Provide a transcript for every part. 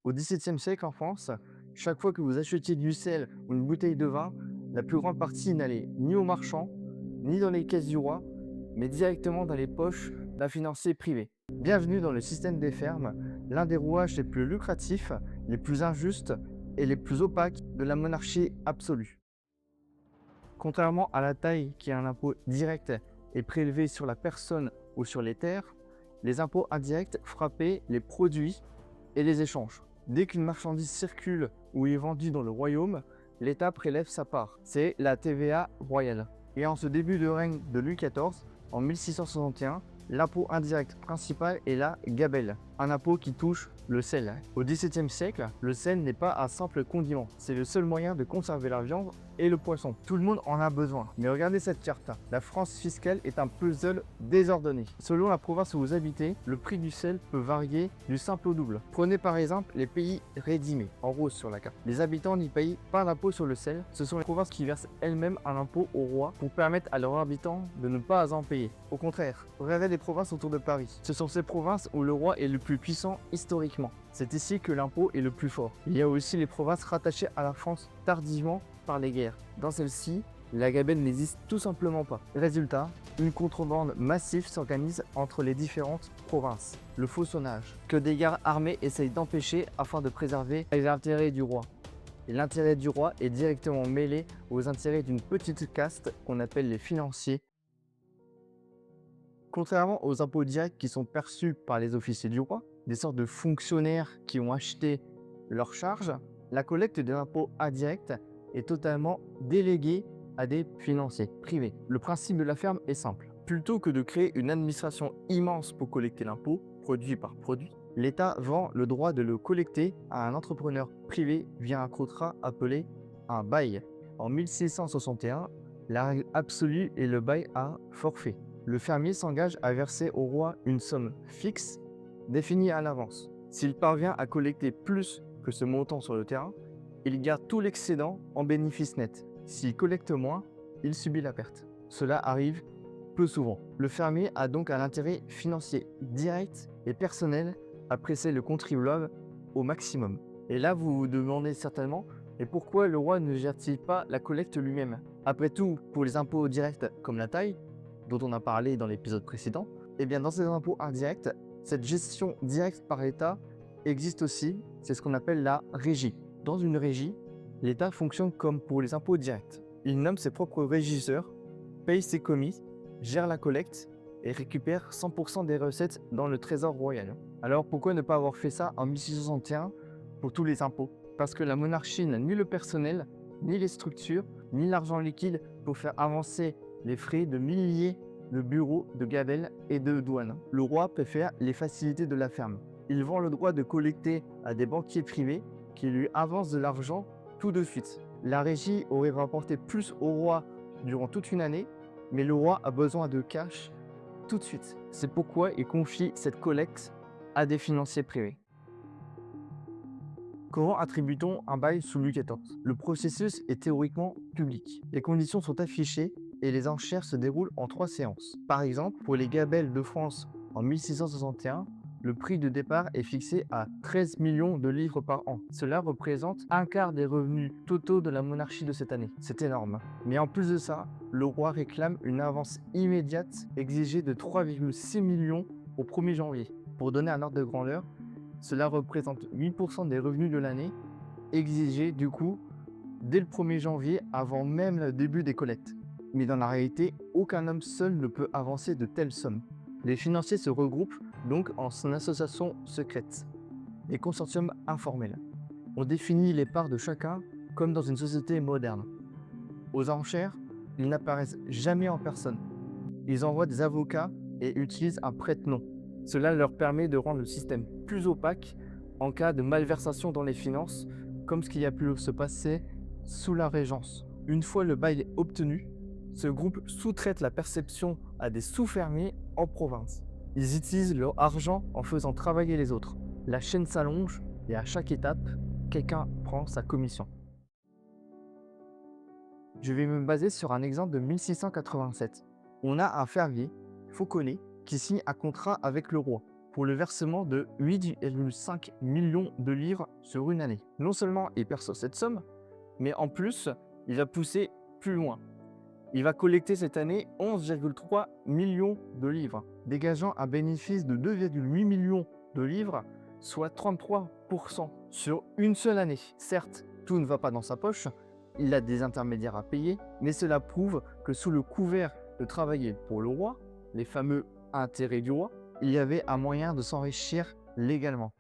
Au XVIIe siècle en France, chaque fois que vous achetiez du sel ou une bouteille de vin, la plus grande partie n'allait ni aux marchands, ni dans les caisses du roi, mais directement dans les poches d'un financier privé. Bienvenue dans le système des fermes, l'un des rouages les plus lucratifs, les plus injustes et les plus opaques de la monarchie absolue. Contrairement à la taille qui est un impôt direct et prélevé sur la personne ou sur les terres, les impôts indirects frappaient les produits et les échanges. Dès qu'une marchandise circule ou est vendue dans le royaume, l'État prélève sa part. C'est la TVA royale. Et en ce début de règne de Louis XIV, en 1661, l'impôt indirect principal est la gabelle, un impôt qui touche le sel. Au XVIIe siècle, le sel n'est pas un simple condiment, c'est le seul moyen de conserver la viande et le poisson. Tout le monde en a besoin. Mais regardez cette carte. La France fiscale est un puzzle désordonné. Selon la province où vous habitez, le prix du sel peut varier du simple au double. Prenez par exemple les pays rédimés, en rose sur la carte. Les habitants n'y payent pas d'impôt sur le sel. Ce sont les provinces qui versent elles-mêmes un impôt au roi pour permettre à leurs habitants de ne pas en payer. Au contraire, regardez les provinces autour de Paris. Ce sont ces provinces où le roi est le plus puissant historiquement. C'est ici que l'impôt est le plus fort. Il y a aussi les provinces rattachées à la France tardivement par les guerres. Dans celle-ci, la gabelle n'existe tout simplement pas. Résultat, une contrebande massive s'organise entre les différentes provinces. Le faussonnage, que des gardes armés essayent d'empêcher afin de préserver les intérêts du roi. Et l'intérêt du roi est directement mêlé aux intérêts d'une petite caste qu'on appelle les financiers. Contrairement aux impôts directs qui sont perçus par les officiers du roi, des sortes de fonctionnaires qui ont acheté leurs charges, la collecte de l'impôt indirect est totalement déléguée à des financiers privés. Le principe de la ferme est simple. Plutôt que de créer une administration immense pour collecter l'impôt, produit par produit, l'État vend le droit de le collecter à un entrepreneur privé via un contrat appelé un bail. En 1661, la règle absolue est le bail à forfait. Le fermier s'engage à verser au roi une somme fixe définie à l'avance. S'il parvient à collecter plus que ce montant sur le terrain, il garde tout l'excédent en bénéfice net. S'il collecte moins, il subit la perte. Cela arrive peu souvent. Le fermier a donc un intérêt financier direct et personnel à presser le contribuable au maximum. Et là, vous vous demandez certainement, et pourquoi le roi ne gère-t-il pas la collecte lui-même? Après tout, pour les impôts directs comme la taille, dont on a parlé dans l'épisode précédent, eh bien dans ces impôts indirects, cette gestion directe par l'État existe aussi, c'est ce qu'on appelle la régie. Dans une régie, l'État fonctionne comme pour les impôts directs. Il nomme ses propres régisseurs, paye ses commis, gère la collecte et récupère 100% des recettes dans le trésor royal. Alors pourquoi ne pas avoir fait ça en 1661 pour tous les impôts? Parce que la monarchie n'a ni le personnel, ni les structures, ni l'argent liquide pour faire avancer les frais de milliers de bureaux de gabelle et de douane. Le roi préfère les facilités de la ferme. Il vend le droit de collecter à des banquiers privés qui lui avancent de l'argent tout de suite. La régie aurait rapporté plus au roi durant toute une année, mais le roi a besoin de cash tout de suite. C'est pourquoi il confie cette collecte à des financiers privés. Comment attribue-t-on un bail sous Louis XIV? Le processus est théoriquement public. Les conditions sont affichées et les enchères se déroulent en 3 séances. Par exemple, pour les gabelles de France en 1661, le prix de départ est fixé à 13 millions de livres par an. Cela représente un quart des revenus totaux de la monarchie de cette année. C'est énorme. Mais en plus de ça, le roi réclame une avance immédiate exigée de 3,6 millions au 1er janvier. Pour donner un ordre de grandeur, cela représente 8% des revenus de l'année, exigés du coup dès le 1er janvier avant même le début des collectes. Mais dans la réalité, aucun homme seul ne peut avancer de telles sommes. Les financiers se regroupent donc en associations secrètes, les consortiums informels. On définit les parts de chacun comme dans une société moderne. Aux enchères, ils n'apparaissent jamais en personne. Ils envoient des avocats et utilisent un prête-nom. Cela leur permet de rendre le système plus opaque en cas de malversation dans les finances, comme ce qui a pu se passer sous la Régence. Une fois le bail obtenu, ce groupe sous-traite la perception à des sous-fermiers en province. Ils utilisent leur argent en faisant travailler les autres. La chaîne s'allonge et à chaque étape, quelqu'un prend sa commission. Je vais me baser sur un exemple de 1687. On a un fermier, Fauconnet, qui signe un contrat avec le roi. pour le versement de 8,5 millions de livres sur une année. Non seulement il perçoit cette somme, mais en plus, il va pousser plus loin. Il va collecter cette année 11,3 millions de livres, dégageant un bénéfice de 2,8 millions de livres, soit 33% sur une seule année. Certes, tout ne va pas dans sa poche, il a des intermédiaires à payer, mais cela prouve que sous le couvert de travailler pour le roi, les fameux intérêts du roi, il y avait un moyen de s'enrichir légalement.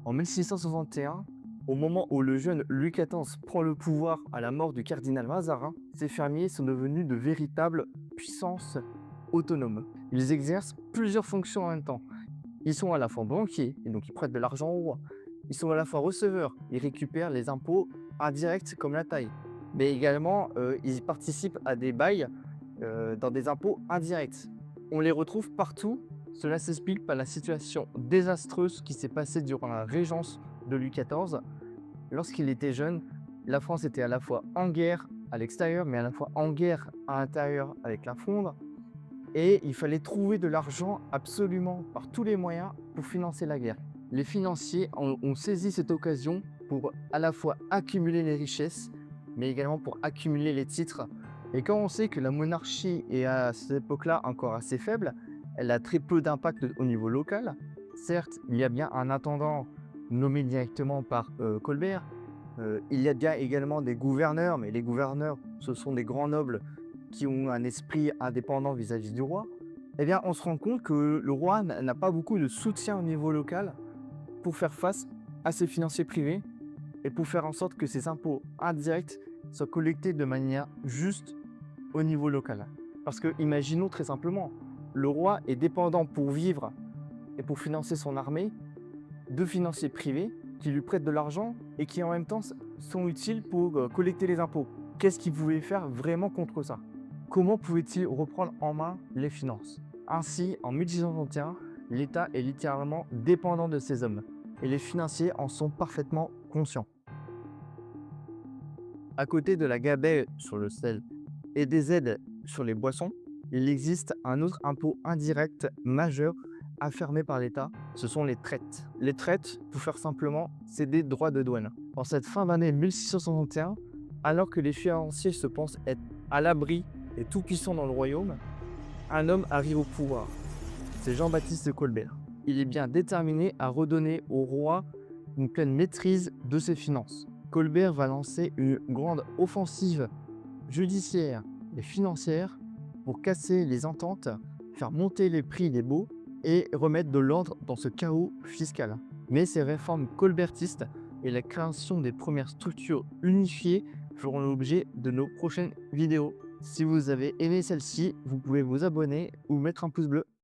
En 1661, au moment où le jeune Louis XIV prend le pouvoir à la mort du cardinal Mazarin, ces fermiers sont devenus de véritables puissances autonomes. Ils exercent plusieurs fonctions en même temps. Ils sont à la fois banquiers, et donc ils prêtent de l'argent au roi. Ils sont à la fois receveurs, ils récupèrent les impôts indirects comme la taille. Mais également, ils participent à des bails dans des impôts indirects. On les retrouve partout. Cela s'explique par la situation désastreuse qui s'est passée durant la régence de Louis XIV. Lorsqu'il était jeune, la France était à la fois en guerre à l'extérieur, mais à la fois en guerre à l'intérieur avec la Fronde. Et il fallait trouver de l'argent absolument par tous les moyens pour financer la guerre. Les financiers ont saisi cette occasion pour à la fois accumuler les richesses, mais également pour accumuler les titres. Et quand on sait que la monarchie est à cette époque-là encore assez faible, elle a très peu d'impact au niveau local. Certes, il y a bien un intendant nommé directement par Colbert. Il y a bien également des gouverneurs, mais les gouverneurs, ce sont des grands nobles qui ont un esprit indépendant vis-à-vis du roi. Eh bien, on se rend compte que le roi n'a pas beaucoup de soutien au niveau local pour faire face à ses financiers privés et pour faire en sorte que ces impôts indirects soient collectés de manière juste au niveau local. Parce que, imaginons très simplement, le roi est dépendant pour vivre et pour financer son armée de financiers privés qui lui prêtent de l'argent et qui en même temps sont utiles pour collecter les impôts. Qu'est-ce qu'il pouvait faire vraiment contre ça? Comment pouvait-il reprendre en main les finances? Ainsi, en 1661, l'État est littéralement dépendant de ces hommes et les financiers en sont parfaitement conscients. À côté de la gabelle sur le sel et des aides sur les boissons, il existe un autre impôt indirect majeur affirmé par l'État, ce sont les traites. Les traites, pour faire simplement, c'est des droits de douane. En cette fin d'année 1661, alors que les financiers se pensent être à l'abri et tout puissants dans le royaume, un homme arrive au pouvoir. C'est Jean-Baptiste Colbert. Il est bien déterminé à redonner au roi une pleine maîtrise de ses finances. Colbert va lancer une grande offensive judiciaire et financière pour casser les ententes, faire monter les prix des baux et remettre de l'ordre dans ce chaos fiscal. Mais ces réformes colbertistes et la création des premières structures unifiées feront l'objet de nos prochaines vidéos. Si vous avez aimé celle-ci, vous pouvez vous abonner ou mettre un pouce bleu.